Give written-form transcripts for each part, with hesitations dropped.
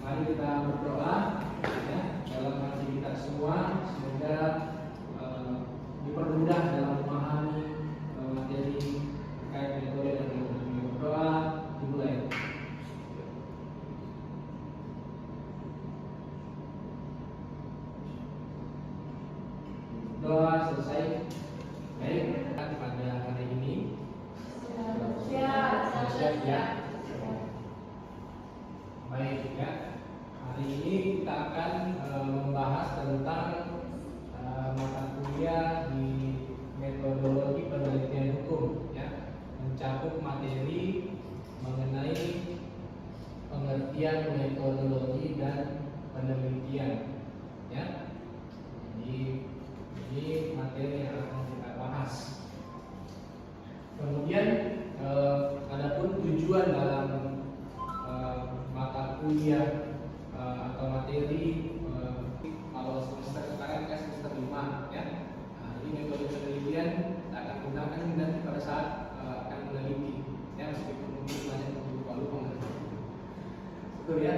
Mari kita berdoa ya, dalam hati kita semua, semoga dipermudah dalam memahami materi terkait metode dan metodologi. Berdoa dimulai. Doa selesai. Baik, pada hari ini siap ya. Baik ya. Hari ini kita akan membahas tentang mata kuliah di metodologi penelitian hukum ya, mencakup materi mengenai pengertian metodologi dan penelitian ya. Jadi ini materi yang akan kita bahas. Kemudian adapun tujuan dalam mata kuliah atau materi kalau semester sekarang kan semester 5 ya. Nah, ini metode penelitian kita akan gunakan nanti pada saat akan meneliti ya, meskipun mungkin banyak lupa betul ya.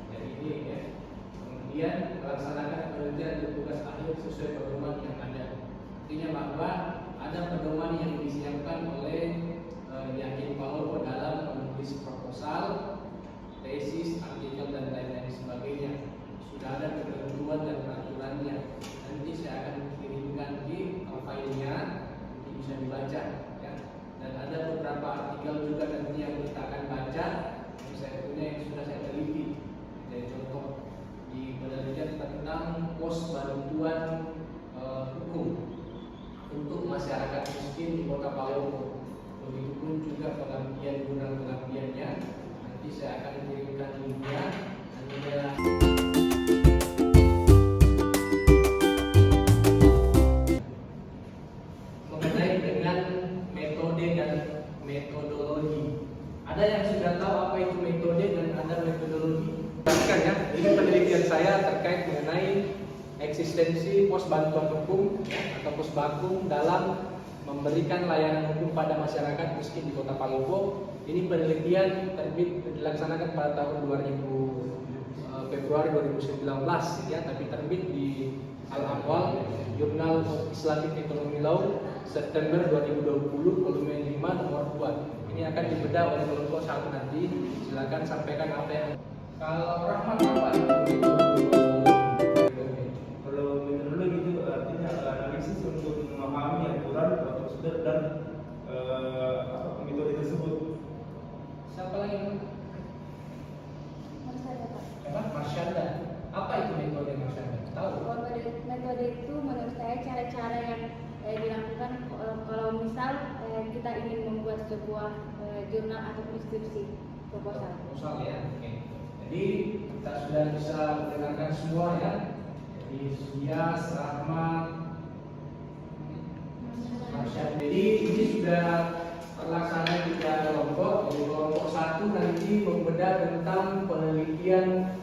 Jadi ini ya. Kemudian melaksanakan penelitian dan tugas akhir sesuai pedoman yang ada. Artinya bahwa ada pedoman yang disiapkan oleh Yakin Paulo dalam menulis proposal, tesis, artikel dan lain-lain sebagainya. Sudah ada ketentuan dan peraturannya. Nanti saya akan kirimkan di filenya, nanti bisa dibaca ya. Dan ada beberapa artikel juga nanti yang kita akan baca yang saya punya yang sudah saya teliti. Jadi contoh di penelitian tentang pos bantuan hukum untuk masyarakat miskin di Kota Palopo. Begitupun juga pengabdian jurnal pengabdiannya. Nanti saya akan kirimkan linknya. Mengenai dengan metode dan metodologi. Ada yang sudah tahu apa itu metode dan ada metodologi? Ya, ini penelitian saya terkait mengenai eksistensi pos bantuan hukum atau pos bakum dalam memberikan layanan hukum pada masyarakat miskin di Kota Palopo. Ini penelitian dilaksanakan pada tahun 2000 Februari 2019 ya, tapi terbit di Al-Ahwal Jurnal Islamic Economy Law September 2020 volume 5 nomor 2. Ini akan dibedah oleh kelompok 1 nanti. Silakan sampaikan apa yang kalau Rahman apa itu? Kalau metodologi itu artinya analisis untuk memahami aturan, prosedur dan metode tersebut. Siapa lagi? Marsyanda. Apa itu metode Marsyanda? Tahu? Metode itu menurut saya cara-cara yang dilakukan kalau misal kita ingin membuat sebuah jurnal atau skripsi proposal. Proposal ya. Oke. Jadi kita sudah bisa mendengarkan semua ya. Jadi Suyas, Rahmat, Marsyanda. Jadi ini sudah terlaksana 3 kelompok. Jadi kelompok 1 nanti membedah tentang penelitian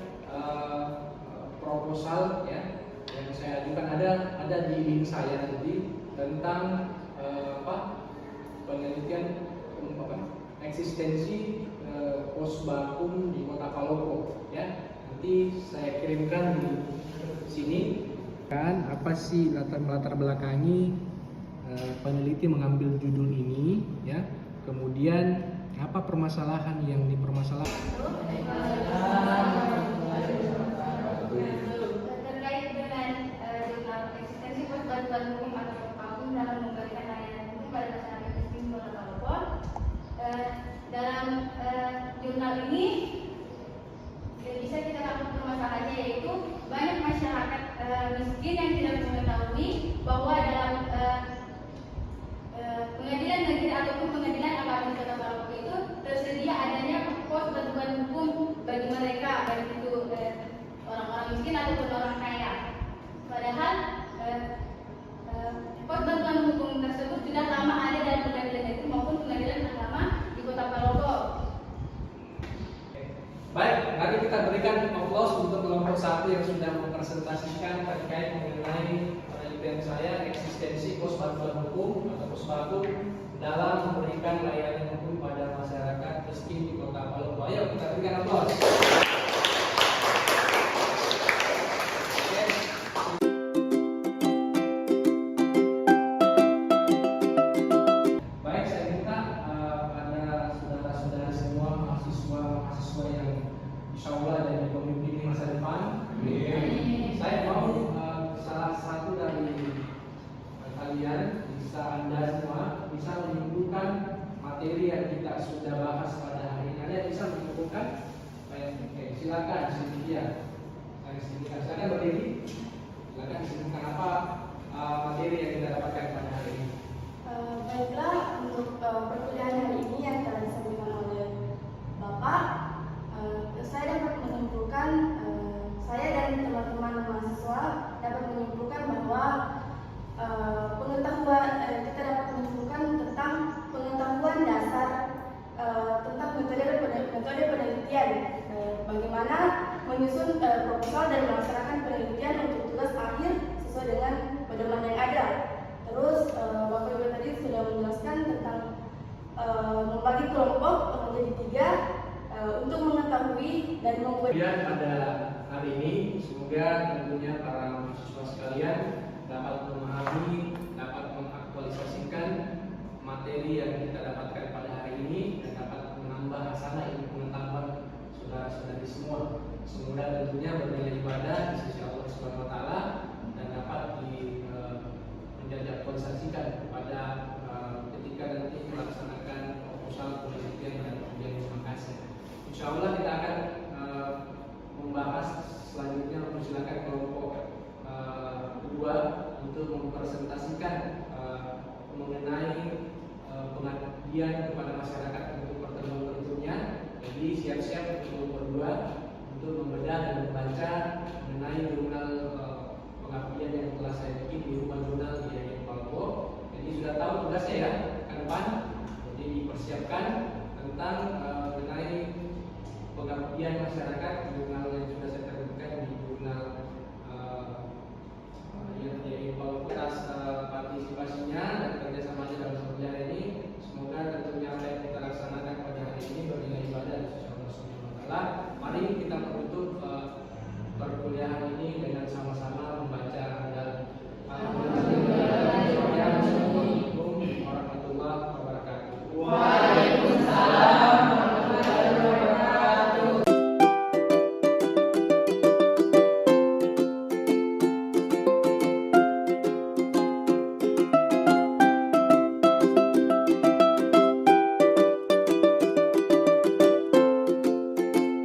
proposal ya, yang saya ajukan ada di link saya nanti tentang penelitian eksistensi pos bakum di Kota Palopo ya. Nanti saya kirimkan di sini kan apa sih latar belakangi peneliti mengambil judul ini ya. Kemudian apa permasalahan yang dipermasalahkan? Terkait dengan jurnal eksistensi pos bantuan hukum atau pos bakum dalam memberikan layanan hukum pada masyarakat miskin di Kota Palopo. Dalam jurnal ini bisa kita lakukan permasalahannya, yaitu banyak masyarakat miskin yang tidak mengetahui bahwa dalam pengadilan negeri ataupun pengadilan agama di Kota Palopo itu tersedia adanya pos bantuan hukum bagi mereka, baik itu orang-orang miskin ataupun orang kaya. Padahal pos bantuan hukum tersebut sudah lama ada dalam pengadilan negeri maupun pengadilan agama di Kota Palopo. Baik, mari kita berikan aplaus untuk kelompok 1 yang sudah mempresentasikan terkait mengenai penelitian saya eksistensi pos bantuan hukum atau pos bakum dalam memberikan layanan hukum pada masyarakat miskin di Kota Palopo. Ayo kita berikan aplaus. Allah jadi pemimpin di masa depan. Saya mau salah satu dari kalian bisa Anda semua bisa menyimpulkan materi yang kita sudah bahas pada hari ini. Kalian bisa menyimpulkan? Silakan Cynthia. Silakan berdiri. Silakan disebutkan apa materi yang kita dapatkan pada hari ini. Baiklah, untuk perkuliahan hari ini yang telah disampaikan oleh Bapak, saya dapat menyimpulkan, saya dan teman-teman mahasiswa dapat menyimpulkan bahwa kita dapat menyimpulkan tentang pengetahuan dasar tentang metode penelitian, bagaimana menyusun proposal dan melaksanakan penelitian untuk tugas akhir sesuai dengan pedoman yang ada. Terus Bapak Ibu tadi sudah menjelaskan tentang membagi kelompok menjadi 3 untuk mengetahui dan membuat. Kemudian pada hari ini semoga tentunya para mahasiswa sekalian dapat memahami, dapat mengaktualisasikan materi yang kita dapatkan pada hari ini dan dapat menambah hasanah ilmu pengetahuan saudara-saudari semua. Semoga tentunya bernilai ibadah di sisi Allah Subhanahu wa taala dan dapat aktualisasikan pada ketika nanti melaksanakan proposal penelitian dan ujian hasil. Insya Allah kita akan membahas selanjutnya, mempersilakan kelompok kedua untuk mempresentasikan mengenai pengabdian kepada masyarakat untuk pertemuan berikutnya. Jadi siap-siap untuk berdua untuk membedah dan membaca mengenai jurnal pengabdian yang telah saya bikin di rumah jurnal di Yayasan Palpo. Jadi sudah tahu tugasnya ya ke depan. Jadi dipersiapkan tentang mengenai pengabdian masyarakat jurnal